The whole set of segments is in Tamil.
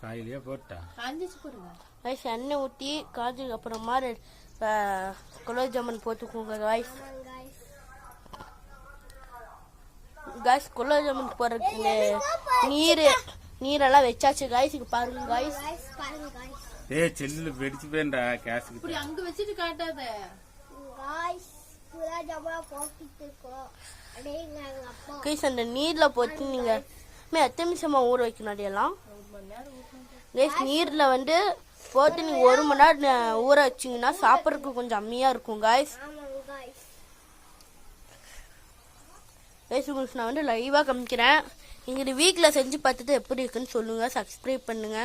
காயிலே போட்டா காஞ்சிச்சு போடுங்க. கைஸ் எண்ணெய் ஊற்றி காய்ச்சதுக்கு அப்புறமா குலோப் ஜாமுன் போட்டுக்கோங்க கைஸ். கைஸ் குலோப் ஜாமுன் போடுறதுக்கு நீரெல்லாம் வச்சாச்சு கைஸ். இங்க பாருங்க கைஸ். ஏய் செல்லுல வெடிச்சு போயிண்டா கேஸ்க்கு. இப்படி அங்க வச்சிட்டு காட்டாத. கைஸ் குலோப் ஜாமுன் போட்டுட்டு இருக்கோம். அடேங்க அப்பா. கைஸ் அந்த நீர்ல போட்டு நீங்க எத்தனை நிமிஷமா ஊற வைக்கணும் அடியெல்லாம்? கைஸ் நீர்ல வந்து போட்டு நீங்க 1 மணி நேரம் ஊற வச்சீங்கன்னா சாப்பிட்றதுக்கு கொஞ்சம் அம்மியா இருக்கும் கைஸ். கைஸ் உங்களுக்கு நான் வந்து லைவா காமிக்கிறேன். நீங்க இது வீட்டில் செஞ்சு பார்த்துட்டு எப்படி இருக்குன்னு சொல்லுங்க. சப்ஸ்கிரைப் பண்ணுங்க.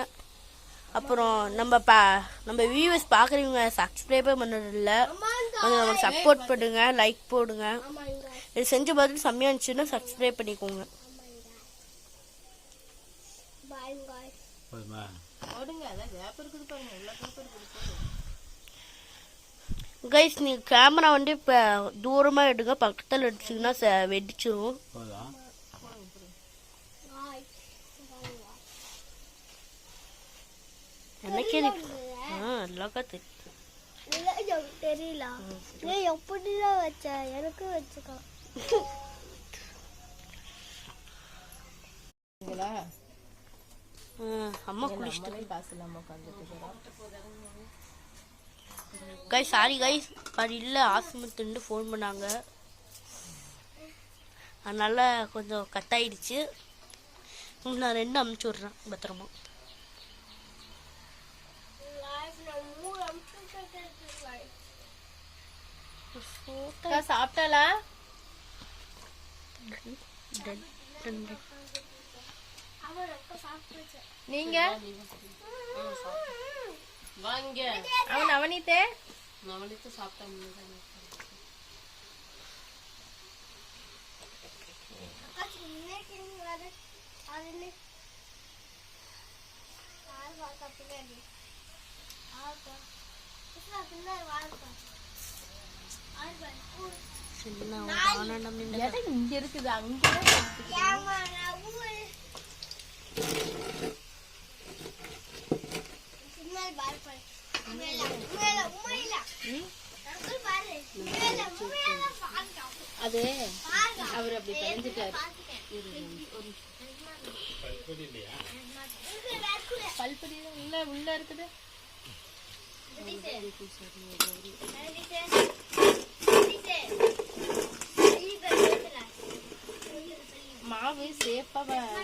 அப்புறம் நம்ம வியூவர்ஸ் பார்க்குறவங்க சப்ஸ்கிரைபே பண்ணுறதில்ல. கொஞ்சம் நம்ம சப்போர்ட் பண்ணுங்க, லைக் போடுங்க. இது செஞ்சு பார்த்துட்டு செம்மையா இருந்துச்சுன்னா சப்ஸ்கிரைப் பண்ணிக்கோங்க. கைஸ் நீங்க கேமரா வந்து இப்ப தூரமா எடுங்க, பக்கத்துல எடுத்தீங்கன்னா வெடிச்சிரும். எனக்கே நல்லா தெரியல. எப்படிதான் வச்ச எனக்கு வச்சுக்கோ. அம்மா குளிச்சுட்டு காசு இல்லாம உட்காந்துட்டு கைஸ் சாரி கைஸ். அது இல்லை ஆஸ்மத்துன்னு ஃபோன் பண்ணாங்க, அதனால கொஞ்சம் கட் ஆயிடுச்சு. நான் 2 அமுச்சு விட்றேன் பத்திரமா. சாப்பிட்டாளா? நீங்க வாங்க. நவனித்தே சாப்பிட்டா இங்க இருக்குது அங்க அது அவர் அப்படி தெரிஞ்சுட்டாரு. பல்படி உள்ள இருக்குது. மாவு சேஃபா